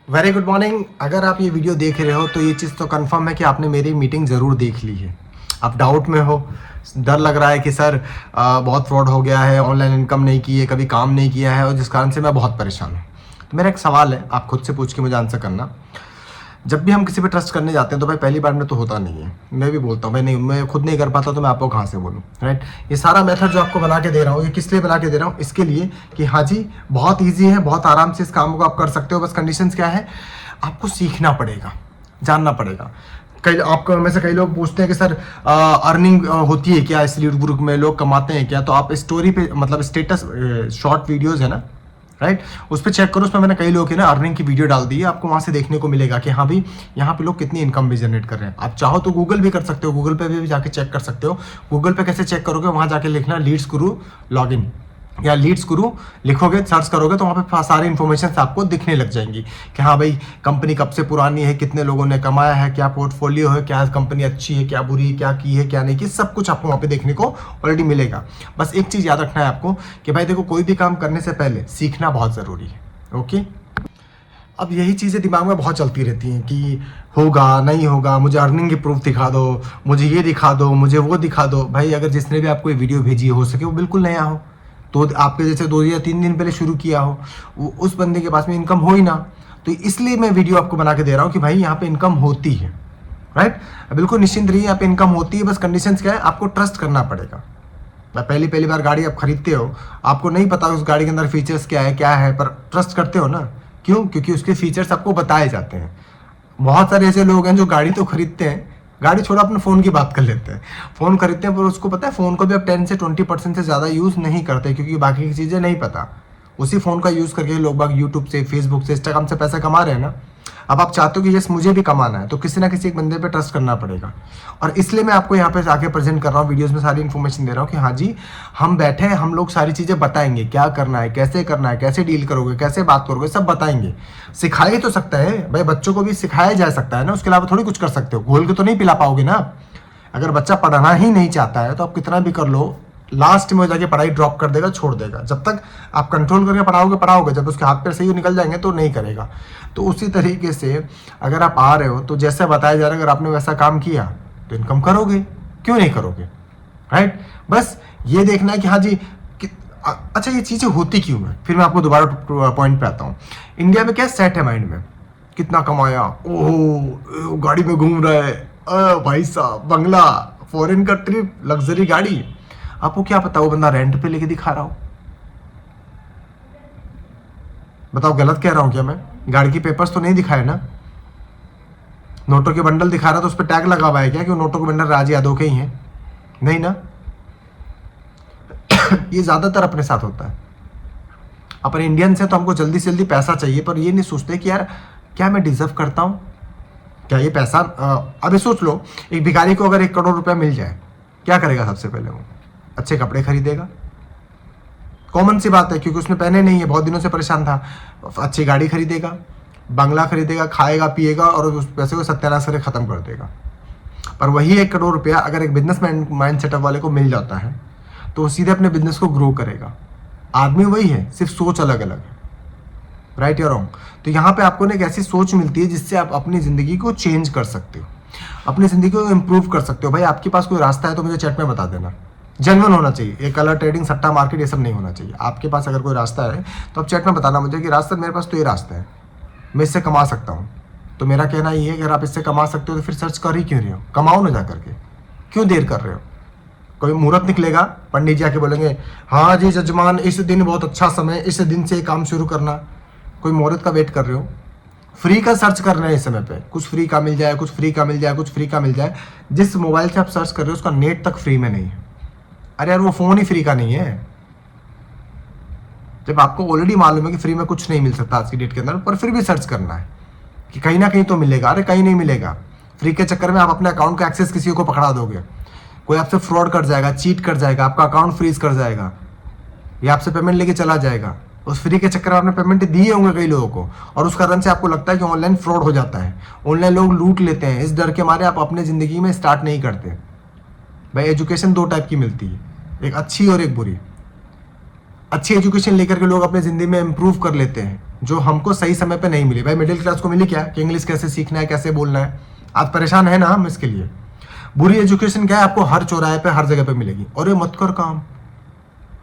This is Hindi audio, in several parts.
Very good morning. अगर आप ये वीडियो देख रहे हो तो ये चीज़ तो कंफर्म है कि आपने मेरी मीटिंग ज़रूर देख ली है। आप डाउट में हो, डर लग रहा है कि सर बहुत फ्रॉड हो गया है, ऑनलाइन इनकम नहीं की है, कभी काम नहीं किया है और जिस कारण से मैं बहुत परेशान हूँ। तो मेरा एक सवाल है, आप खुद से पूछ के मुझे आंसर करना। जब भी हम किसी पे ट्रस्ट करने जाते हैं तो भाई पहली बार में तो होता नहीं है। मैं भी बोलता हूँ भाई नहीं, मैं खुद नहीं कर पाता तो मैं आपको कहाँ से बोलूँ, राइट। ये सारा मेथड जो आपको बना के दे रहा हूँ, ये किस लिए बना के दे रहा हूँ? इसके लिए कि हाँ जी बहुत ईजी है, बहुत आराम से इस काम को आप कर सकते हो। बस कंडीशंस क्या है, आपको सीखना पड़ेगा, जानना पड़ेगा। कई आपको में से कई लोग पूछते हैं कि सर अर्निंग होती है क्या, इस लीड ग्रुप में लोग कमाते हैं क्या? तो आप स्टोरी पे मतलब स्टेटस शॉर्ट वीडियोज़ है ना, राइट, उस पर चेक करो। उसमें मैंने कई लोगों की ना अर्निंग की वीडियो डाल दी है, आपको वहाँ से देखने को मिलेगा कि हाँ भाई यहाँ पे लोग कितनी इनकम भी जनरेट कर रहे हैं। आप चाहो तो गूगल भी कर सकते हो, गूगल पे भी जाके चेक कर सकते हो। गूगल पे कैसे चेक करोगे? वहाँ जाके लिखना लीड्स गुरु लॉगिन या लीड्स गुरु लिखोगे, सर्च करोगे तो वहाँ पे सारी इन्फॉर्मेशन आपको दिखने लग जाएंगी कि हाँ भाई कंपनी कब से पुरानी है, कितने लोगों ने कमाया है, क्या पोर्टफोलियो है, क्या कंपनी अच्छी है, क्या बुरी है, क्या की है, क्या नहीं की, सब कुछ आपको वहाँ पे देखने को ऑलरेडी मिलेगा। बस एक चीज़ याद रखना है आपको कि भाई देखो, कोई भी काम करने से पहले सीखना बहुत ज़रूरी है। ओके, अब यही चीज़ें दिमाग में बहुत चलती रहती हैं कि होगा नहीं होगा, मुझे अर्निंग की प्रूफ दिखा दो, मुझे ये दिखा दो, मुझे वो दिखा दो। भाई अगर जिसने भी आपको ये वीडियो भेजी हो सके वो बिल्कुल नया हो, तो आपके जैसे 2 या 3 दिन पहले शुरू किया हो, उस बंदे के पास में इनकम हो ही ना। तो इसलिए मैं वीडियो आपको बना के दे रहा हूँ कि भाई यहाँ पे इनकम होती है, राइट। बिल्कुल निश्चिंत रहिए, यहाँ पे इनकम होती है। बस कंडीशंस क्या है, आपको ट्रस्ट करना पड़ेगा। पहली बार गाड़ी आप खरीदते हो, आपको नहीं पता उस गाड़ी के अंदर फीचर्स क्या है, पर ट्रस्ट करते हो ना। क्यों? क्योंकि उसके फीचर्स आपको बताए जाते हैं। बहुत सारे ऐसे लोग हैं जो गाड़ी तो खरीदते हैं, गाड़ी छोड़ा अपने फ़ोन की बात कर लेते हैं। फ़ोन खरीदते हैं पर उसको पता है फ़ोन को भी अब 10 से 20% से ज़्यादा यूज़ नहीं करते, क्योंकि बाकी की चीज़ें नहीं पता। उसी फ़ोन का यूज़ करके लोग बाग यूट्यूब से, फेसबुक से, इंस्टाग्राम से पैसा कमा रहे हैं ना। अब आप चाहते हो कि यस मुझे भी कमाना है, तो किसी ना किसी एक बंदे पे ट्रस्ट करना पड़ेगा। और इसलिए मैं आपको यहाँ पे आके प्रेजेंट कर रहा हूँ, वीडियोस में सारी इन्फॉर्मेशन दे रहा हूँ कि हाँ जी हम बैठे हैं, हम लोग सारी चीज़ें बताएंगे, क्या करना है, कैसे डील करोगे, कैसे बात करोगे, सब बताएंगे। सिखाया ही तो सकता है भाई, बच्चों को भी सिखाया जा सकता है ना, उसके अलावा थोड़ी कुछ कर सकते हो। घोल के तो नहीं पिला पाओगे ना। अगर बच्चा पढ़ना ही नहीं चाहता है तो आप कितना भी कर लो, लास्ट में जाके पढ़ाई ड्रॉप कर देगा, छोड़ देगा। जब तक आप कंट्रोल करके पढ़ाओगे, जब उसके हाथ पैर सही निकल जाएंगे तो नहीं करेगा। तो उसी तरीके से अगर आप आ रहे हो तो जैसे बताया जा रहा है, अगर आपने वैसा काम किया तो इनकम करोगे, क्यों नहीं करोगे, राइट। बस ये देखना है कि हाँ जी अच्छा ये चीज़ें होती क्यों है। फिर मैं आपको दोबारा पॉइंट पे आता हूँ। इंडिया में क्या सेट है माइंड में, कितना कमाया, ओह गाड़ी में घूम रहा है, भाई साहब बंगला, फॉरेन का ट्रिप, लग्जरी गाड़ी। आपको क्या पता वो बंदा रेंट पे लेके दिखा रहा हो। बताओ गलत कह रहा हूं क्या मैं? गाड़ी की पेपर्स तो नहीं दिखाए ना, नोटों के बंडल दिखा रहा तो उस पर टैग लगा हुआ है क्या कि वो नोटों के बंडल राज यादव के ही हैं? नहीं ना। ये ज्यादातर अपने साथ होता है। अपन इंडियन से तो हमको जल्दी से जल्दी पैसा चाहिए, पर ये नहीं सोचते कि यार क्या मैं डिजर्व करता हूं, क्या ये पैसा। अभी सोच लो, एक भिखारी को अगर 1 करोड़ रुपया मिल जाए, क्या करेगा? सबसे पहले वो अच्छे कपड़े खरीदेगा, कॉमन सी बात है, क्योंकि उसने पहने नहीं है, बहुत दिनों से परेशान था। अच्छी गाड़ी खरीदेगा, बंगला खरीदेगा, खाएगा पिएगा और उस पैसे को सत्यानाश करके ख़त्म कर देगा। पर वही 1 करोड़ रुपया अगर एक बिजनेस माइंड सेटअप वाले को मिल जाता है तो वो सीधे अपने बिजनेस को ग्रो करेगा। आदमी वही है, सिर्फ सोच अलग अलग है, राइट या रॉन्ग। तो यहाँ पे आपको ना एक ऐसी सोच मिलती है जिससे आप अपनी ज़िंदगी को चेंज कर सकते हो, अपनी ज़िंदगी को इम्प्रूव कर सकते हो। भाई आपके पास कोई रास्ता है तो मुझे चैट में बता देना। जेन्युइन होना चाहिए, ये कलर ट्रेडिंग, सट्टा मार्केट, ये सब नहीं होना चाहिए। आपके पास अगर कोई रास्ता है तो आप चैट में बताना मुझे कि रास्ता मेरे पास तो ये रास्ता है, मैं इससे कमा सकता हूँ। तो मेरा कहना ये है कि अगर आप इससे कमा सकते हो तो फिर सर्च कर ही क्यों रहे हो, कमाओ ना जा करके, क्यों देर कर रहे हो। कोई मुहूर्त निकलेगा, पंडित जी आके बोलेंगे हाँ जी जजमान इस दिन बहुत अच्छा समय, इस दिन से काम शुरू करना। कोई मुहूर्त का वेट कर रहे हो, फ्री का सर्च कर रहे हैं इस समय पे, कुछ फ्री का मिल जाए, कुछ फ्री का मिल जाए, कुछ फ्री का मिल जाए। जिस मोबाइल से आप सर्च कर रहे हो उसका नेट तक फ्री में नहीं है। अरे यार वो फ़ोन ही फ्री का नहीं है। जब आपको ऑलरेडी मालूम है कि फ्री में कुछ नहीं मिल सकता आज की डेट के अंदर, पर फिर भी सर्च करना है कि कहीं ना कहीं तो मिलेगा। अरे कहीं नहीं मिलेगा। फ्री के चक्कर में आप अपने अकाउंट का एक्सेस किसी को पकड़ा दोगे, कोई आपसे फ्रॉड कर जाएगा, चीट कर जाएगा, आपका अकाउंट फ्रीज कर जाएगा, या आपसे पेमेंट लेके चला जाएगा। उस फ्री के चक्कर में आपने पेमेंट दिए होंगे कई लोगों को, और उस कारण से आपको लगता है कि ऑनलाइन फ्रॉड हो जाता है, ऑनलाइन लोग लूट लेते हैं। इस डर के मारे आप अपने ज़िंदगी में स्टार्ट नहीं करते। भाई एजुकेशन 2 टाइप की मिलती है, एक अच्छी और एक बुरी। अच्छी एजुकेशन लेकर के लोग अपनी ज़िंदगी में इम्प्रूव कर लेते हैं, जो हमको सही समय पे नहीं मिली। भाई मिडिल क्लास को मिली क्या, कि इंग्लिश कैसे सीखना है, कैसे बोलना है। आज परेशान है ना हम इसके लिए। बुरी एजुकेशन क्या है, आपको हर चौराहे पे हर जगह पे मिलेगी, और ये मत कर काम।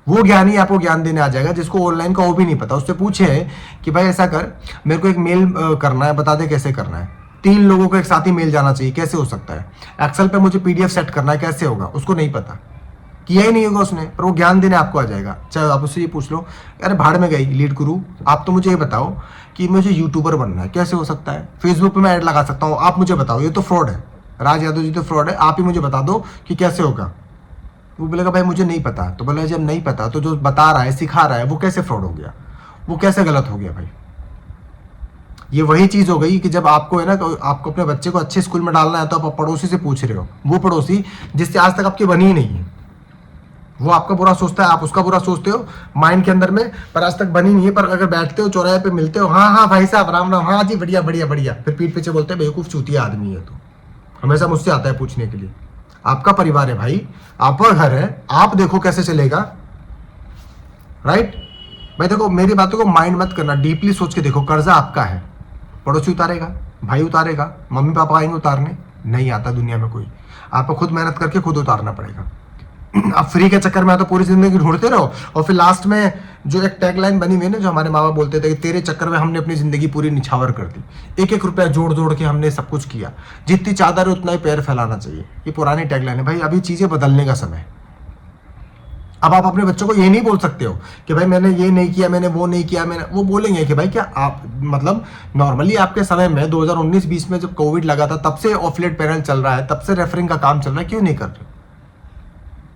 वो ज्ञानी आपको ज्ञान देने आ जाएगा जिसको ऑनलाइन का वो भी नहीं पता। उससे पूछे कि भाई ऐसा कर, मेरे को एक मेल करना है, बता दे कैसे करना है। 3 लोगों को एक साथ ही मेल जाना चाहिए, कैसे हो सकता है। एक्सेल पे मुझे PDF सेट करना है, कैसे होगा, उसको नहीं पता, किया ही नहीं होगा उसने, पर वो ज्ञान देने आपको आ जाएगा। चाहे आप उससे ये पूछ लो, अरे भाड़ में गई लीड गुरु, आप तो मुझे ये बताओ कि मुझे यूट्यूबर बनना है, कैसे हो सकता है। फेसबुक पे मैं ऐड लगा सकता हूँ, आप मुझे बताओ, ये तो फ्रॉड है, राज यादव जी तो फ्रॉड है, आप ही मुझे बता दो कि कैसे होगा। वो बोलेगा भाई मुझे नहीं पता। तो बोला जब नहीं पता तो जो बता रहा है, सिखा रहा है, वो कैसे फ्रॉड हो गया, वो कैसे गलत हो गया। भाई ये वही चीज हो गई कि जब आपको है ना, तो आपको अपने बच्चे को अच्छे स्कूल में डालना है तो आप पड़ोसी से पूछ रहे हो, वो पड़ोसी जिससे आज तक आपकी बनी ही नहीं है। वो आपका बुरा सोचता है, आप उसका बुरा सोचते हो माइंड के अंदर में, पर आज तक बनी नहीं है। पर अगर बैठते हो चौराहे पे मिलते हो, हाँ हाँ भाई साहब राम राम, हाँ जी बढ़िया बढ़िया बढ़िया, फिर पीठ पीछे बोलते हैं बेवकूफ चूतिया आदमी है। तो हमेशा मुझसे आता है पूछने के लिए। आपका परिवार है भाई, आपका घर है, आप देखो कैसे चलेगा। राइट भाई, देखो मेरी बातों को माइंड मत करना, डीपली सोच के देखो। कर्जा आपका है, पड़ोसी उतारेगा, भाई उतारेगा, मम्मी पापा आएंगे उतारने, नहीं आता दुनिया में कोई। आपको खुद मेहनत करके खुद उतारना पड़ेगा। आप फ्री के चक्कर में तो पूरी जिंदगी ढूंढते रहो, और फिर लास्ट में जो एक टैगलाइन बनी हुई है ना, जो हमारे माँ बाप बोलते थे कि तेरे चक्कर में हमने अपनी जिंदगी पूरी निछावर कर दी, एक एक रुपया जोड़ जोड़ के हमने सब कुछ किया, जितनी चादर है उतना ही पैर फैलाना चाहिए। ये पुरानी टैगलाइन है भाई, अभी चीजें बदलने का समय। अब आप अपने बच्चों को ये नहीं बोल सकते हो कि भाई मैंने ये नहीं किया, मैंने वो नहीं किया, मैंने वो बोलेंगे कि भाई क्या आप, मतलब नॉर्मली आपके समय में 2019-20 में जब कोविड लगा था तब से ऑफलेट पैनल चल रहा है, तब से रेफरिंग का काम चल रहा है, क्यों नहीं कर रहे,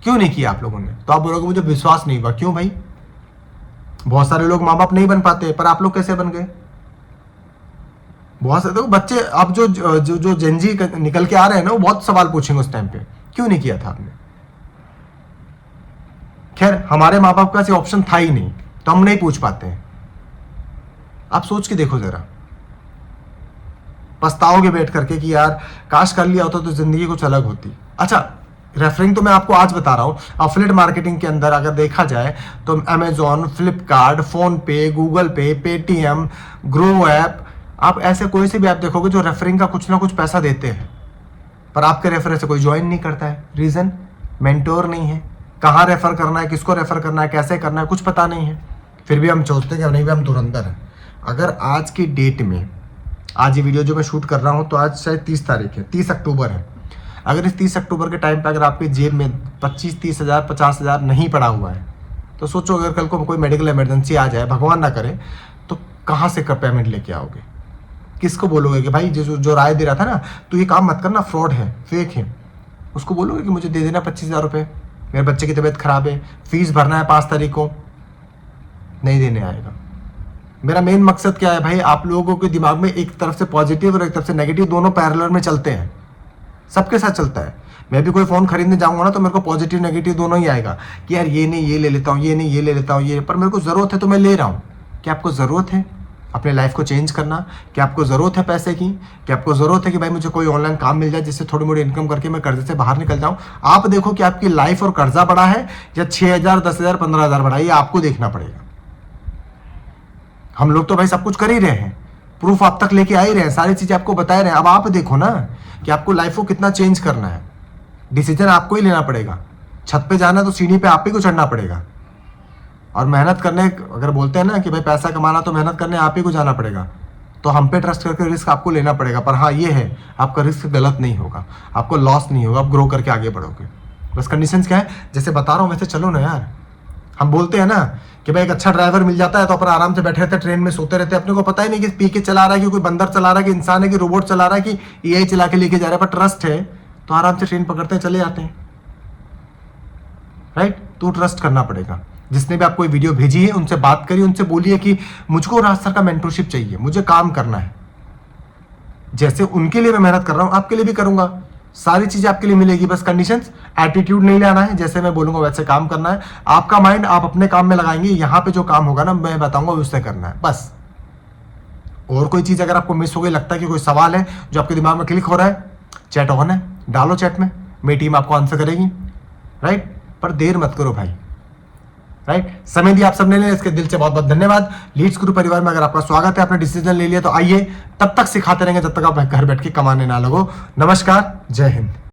क्यों नहीं किया आप लोगों ने। तो आप बोलोगे मुझे विश्वास नहीं हुआ, क्यों भाई। बहुत सारे लोग माँ बाप नहीं बन पाते, पर आप लोग कैसे बन गए। बहुत सारे देखो बच्चे अब जो जेनजी निकल के आ रहे हैं ना, वो बहुत सवाल पूछेंगे उस टाइम पे, क्यों नहीं किया था आपने। खैर हमारे माँ बाप का ऐसे ऑप्शन था ही नहीं, तो हम नहीं पूछ पाते हैं। आप सोच के देखो जरा, पछताओगे बैठ करके कि यार काश कर लिया होता तो जिंदगी कुछ अलग होती। अच्छा रेफरिंग तो मैं आपको आज बता रहा हूँ। अफिलिएट मार्केटिंग के अंदर अगर देखा जाए तो अमेजोन, फ्लिपकार्ट, फोन पे, गूगल पे, पेटीएम, ग्रो ऐप, आप ऐसे कोई से भी ऐप देखोगे जो रेफरिंग का कुछ ना कुछ पैसा देते हैं, पर आपके रेफर से कोई ज्वाइन नहीं करता है। रीजन, मेंटोर नहीं है, कहाँ रेफर करना है, किसको रेफर करना है, कैसे करना है, कुछ पता नहीं है। फिर भी हम सोचते हैं कि नहीं भी हम धुरंधर हैं। अगर आज की डेट में, आज ये वीडियो जो मैं शूट कर रहा हूँ तो आज शायद 30 तारीख है, 30 अक्टूबर है। अगर इस 30 अक्टूबर के टाइम पे अगर आपके जेब में 25-30 हज़ार 50 हज़ार नहीं पड़ा हुआ है, तो सोचो अगर कल को कोई मेडिकल इमरजेंसी आ जाए, भगवान ना करे, तो कहाँ से पेमेंट लेके आओगे। किसको बोलोगे कि भाई जो राय दे रहा था ना, तो ये काम मत करना, फ्रॉड है, फेक है, उसको बोलोगे कि मुझे दे देना 25,000 रुपये, मेरे बच्चे की तबीयत खराब है, फीस भरना है 5 तारीख को, नहीं देने आएगा। मेरा मेन मकसद क्या है भाई, आप लोगों के दिमाग में एक तरफ से पॉजिटिव और एक तरफ से नेगेटिव दोनों पैरेलल में चलते हैं, सबके साथ चलता है। मैं भी कोई फ़ोन खरीदने जाऊंगा ना तो मेरे को पॉजिटिव नेगेटिव दोनों ही आएगा कि यार ये नहीं ये ले लेता हूँ, ये नहीं ये ले लेता हूँ, ये, पर मेरे को ज़रूरत है तो मैं ले रहा हूँ। क्या आपको ज़रूरत है अपने लाइफ को चेंज करना, क्या आपको ज़रूरत है पैसे की, क्या आपको ज़रूरत है कि भाई मुझे कोई ऑनलाइन काम मिल जाए जिससे थोड़ी मोटी इनकम करके मैं कर्जे से बाहर निकल जाऊँ। आप देखो कि आपकी लाइफ और कर्जा बढ़ा है या 6,000, 10,000, 15,000 बढ़ा है, ये आपको देखना पड़ेगा। हम लोग तो भाई सब कुछ कर ही रहे हैं, प्रूफ आप तक लेके आ ही रहे हैं, सारी चीज़ें आपको बता रहे हैं। अब आप देखो ना कि आपको लाइफ को कितना चेंज करना है, डिसीजन आपको ही लेना पड़ेगा। छत पे जाना तो सीढ़ी पे आप ही को चढ़ना पड़ेगा, और मेहनत करने, अगर बोलते हैं ना कि भाई पैसा कमाना तो मेहनत करने आप ही को जाना पड़ेगा, तो हम पे ट्रस्ट करके रिस्क आपको लेना पड़ेगा। पर हाँ ये है, आपका रिस्क गलत नहीं होगा, आपको लॉस नहीं होगा, आप ग्रो करके आगे बढ़ोगे। बस कंडीशंस क्या है, जैसे बता रहा हूँ वैसे चलो ना यार। हम बोलते हैं ना कि भाई एक अच्छा ड्राइवर मिल जाता है तो अपन आराम से बैठे रहते हैं, ट्रेन में सोते रहते हैं, अपने को पता ही नहीं कि पी के चला रहा है, कि कोई बंदर चला रहा है, कि इंसान है, कि रोबोट चला रहा है, कि AI चला के लेके जा रहा है। पर ट्रस्ट है तो आराम से ट्रेन पकड़ते हैं, चले जाते हैं। राइट, तो ट्रस्ट करना पड़ेगा। जिसने भी आपको वीडियो भेजी है उनसे बात करिए, उनसे बोलिए कि मुझको राज सर का मेंटरशिप चाहिए, मुझे काम करना है। जैसे उनके लिए मैं मेहनत कर रहा हूं आपके लिए भी करूंगा, सारी चीजें आपके लिए मिलेगी। बस कंडीशंस, एटीट्यूड नहीं लाना है, जैसे मैं बोलूंगा वैसे काम करना है। आपका माइंड आप अपने काम में लगाएंगे, यहाँ पे जो काम होगा ना मैं बताऊंगा उससे करना है बस। और कोई चीज अगर आपको मिस हो गई, लगता है कि कोई सवाल है जो आपके दिमाग में क्लिक हो रहा है, चैट ऑन है, डालो चैट में, मेरी टीम आपको आंसर करेगी। राइट, पर देर मत करो भाई, राइट। समय दिया आप सबने लिया, इसके दिल से बहुत बहुत धन्यवाद। लीड्स गुरु परिवार में अगर आपका स्वागत है, आपने डिसीजन ले लिया तो आइए, तब तक सिखाते रहेंगे जब तक आप घर बैठ के कमाने ना लगो। नमस्कार, जय हिंद।